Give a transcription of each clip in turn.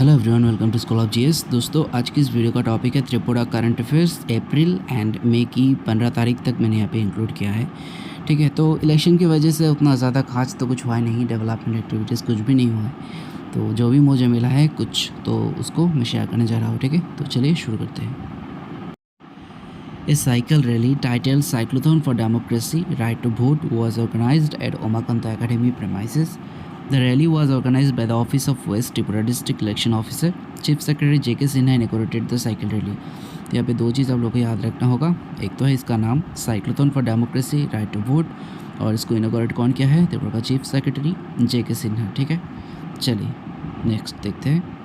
Hello everyone, welcome to school of GS. दोस्तों, आज की इस वीडियो का टॉपिक है Tripura current affairs April and May की 15 तारीख तक मैंने यहाँ पे इंक्लूड किया है। ठीक है, तो इलेक्शन की वजह से उतना ज़्यादा खास तो कुछ हुआ नहीं, डेवलपमेंट एक्टिविटीज़ कुछ भी नहीं हुआ है। तो जो भी मुझे मिला है कुछ, तो उसको मैं शेयर करने जा रहा हूँ। ठीक है, तो चलिए शुरू करते हैं। A cycle rally titled Cyclothon for Democracy Right to Vote was organized at Omakanta Academy premises. The rally was organized by the Office of West Tripura District Election Officer. Chief Secretary J.K. Sinha inaugurated the cycle rally. तो यहाँ पे दो चीज़ आप लोग को याद रखना होगा। एक तो है इसका नाम cyclothon for democracy right to vote, और इसको इनोग्रेट कौन किया है? त्रिपुरा का चीफ सेक्रेटरी J.K. सिन्हा। ठीक है, चलिए नेक्स्ट देखते हैं।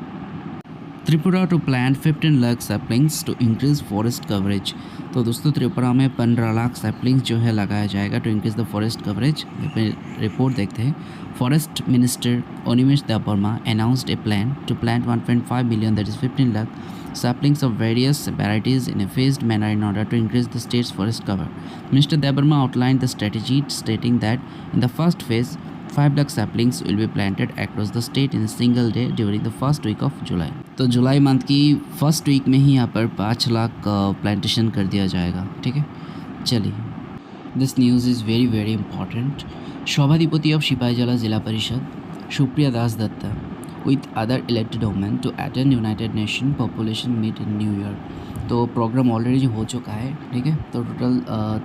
Tripura to plant 15 lakh saplings to increase forest coverage. तो दोस्तों, त्रिपुरा में 15 लाख सैपलिंग्स जो है लगाया जाएगा to increase the forest coverage. Report देखते हैं। Forest minister Animesh Debbarma announced a plan to plant 1.5 million, that is 15 lakh saplings of various varieties in a phased manner in order to increase the state's forest cover. Mr. Debarma outlined the strategy, stating that in the first phase, 5 lakh saplings will be planted across the state in a single day during the first week of July. तो जुलाई month की first week में ही यहाँ पर 5 lakh plantation कर दिया जाएगा। ठीक है, चलिए, this news is very very important. सभाधिपति of Sepahijala Zilla Parishad Supriya Das Datta with other elected women to attend United Nations Population Meet in New York। तो प्रोग्राम ऑलरेडी हो चुका है। ठीक है, तो टोटल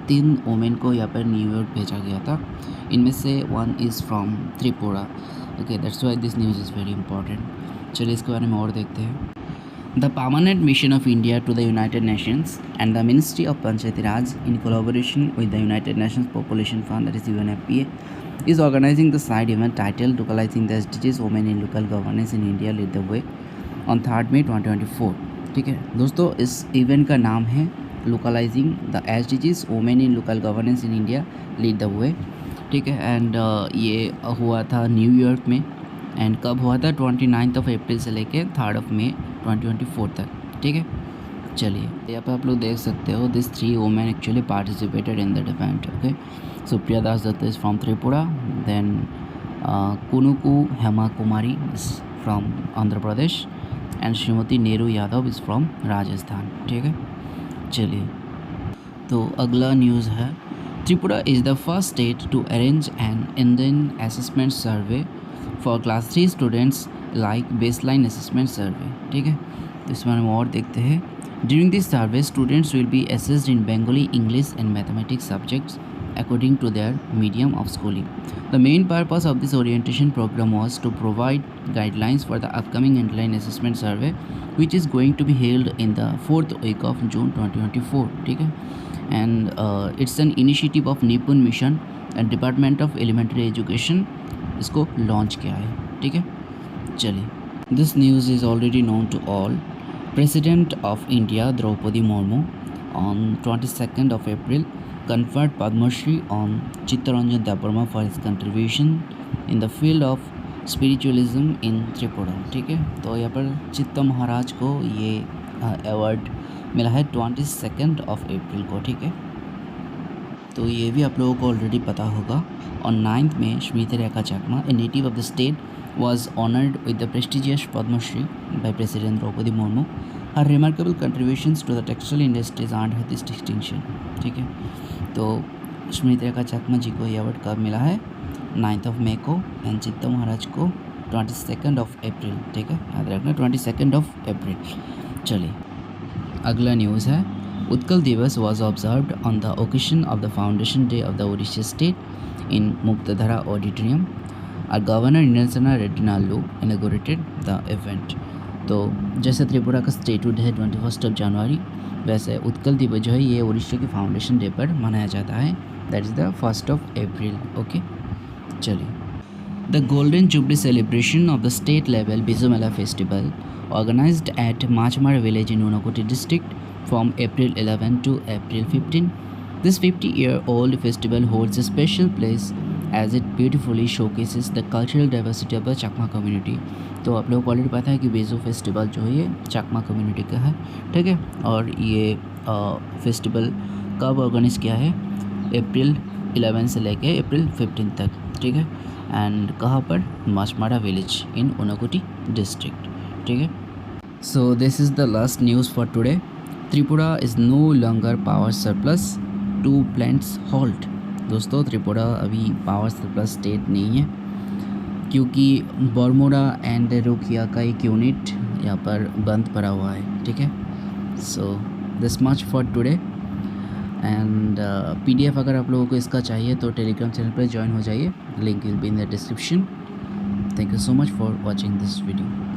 3 वोमेन को यहाँ पर न्यूयॉर्क भेजा गया था। इनमें से 1 is from Tripura. Okay, that's why this news is very important. चलिए इसके बारे में और देखते हैं। The permanent mission of India to the United Nations and the Ministry of Panchayati Raj in collaboration with the United Nations Population Fund, that is UNFPA, is organizing the side event titled Localizing the SDGs Women in Local Governance in India Lead the Way on 3rd May 2024। ठीक है दोस्तों, इस event का नाम है Localizing the SDGs Women in Local Governance in India Lead the Way। ठीक है, and ये हुआ था न्यूयॉर्क में। एंड कब हुआ था? 29 अप्रैल से लेके 3 मई 2024 तक। ठीक है, चलिए यहाँ पे आप लोग देख सकते हो this 3 women actually participated in the event. Okay, Supriya Das Datta is from Tripura, then Kunuku Hema Kumari is from Andhra Pradesh, and Shrimati Nehru Yadav is from Rajasthan. ठीक है, चलिए तो अगला न्यूज़ है। Tripura is the first state to arrange an Indian assessment survey for class 3 students like baseline assessment survey. ठीक है, तो इस बारे में और देखते हैं। During this survey students will be assessed in Bengali, English and mathematics subjects according to their medium of schooling. The main purpose of this orientation program was to provide guidelines for the upcoming online assessment survey, which is going to be held in the 4th week of June 2024. ठीक है, and it's an initiative of Nipun mission and department of elementary education इसको launch किया है। ठीक है, चलिए, this news is already known to all. President of India Droupadi Murmu on 22nd of April conferred Padma Shri on Chittaranjan Debarma for his contribution in the field of spiritualism in Tripura। ठीक है, तो यहाँ पर चित्ता महाराज को ये अवार्ड मिला है 22nd of April को। ठीक है, तो ये भी आप लोगों को ऑलरेडी पता होगा। On 9th May, Smriti Rekha Chakma, a native of the state, was honored with the prestigious Padma Shri by President Draupadi Murmu। Her remarkable contributions to the textile industries earned her this distinction। ठीक है, तो स्मृति रेखा चकमा जी को ये award कब मिला है? 9th of May को, and चित्ता महाराज को 22nd of April। ठीक है, याद रखना 22nd of April। चलिए अगला न्यूज़ है। Utkal Divas was observed on the occasion of the foundation day of the Odisha state in Muktadhara auditorium. और governor Indrasena Reddy Nallu inaugurated the event. तो जैसे त्रिपुरा का स्टेटहुड है 21 जनवरी, वैसे उत्कल दिवस जो है ये उड़ीसा के फाउंडेशन डे पर मनाया जाता है, that is the 1st of April। Okay, चलिए, the golden jubilee celebration of the state level Biju Mela festival organised at Machmara village in Unakoti district from April 11 to April 15। This 50-year-old festival holds a special place as it beautifully showcases the cultural diversity of the Chakma community। तो आप लोगों को already पता है कि बेजो festival जो है ये चकमा कम्युनिटी का है। ठीक है, और ये फेस्टिवल कब ऑर्गेनाइज किया है? April 11 से लेके April 15 तक। ठीक है, एंड कहाँ पर? Machmara village in Unakoti district. ठीक है। So this is the last news for today. Tripura is no longer power surplus, 2 plants halt. दोस्तों त्रिपुरा अभी पावर सरप्लस स्टेट नहीं है क्योंकि बरमोड़ा एंड रोकिया का एक यूनिट यहाँ पर बंद पड़ा हुआ है, ठीक है। So this much for today and PDF अगर आप लोगों को इसका चाहिए तो टेलीग्राम चैनल पर ज्वाइन हो जाइए, link will be in the description. Thank you so much for watching this video.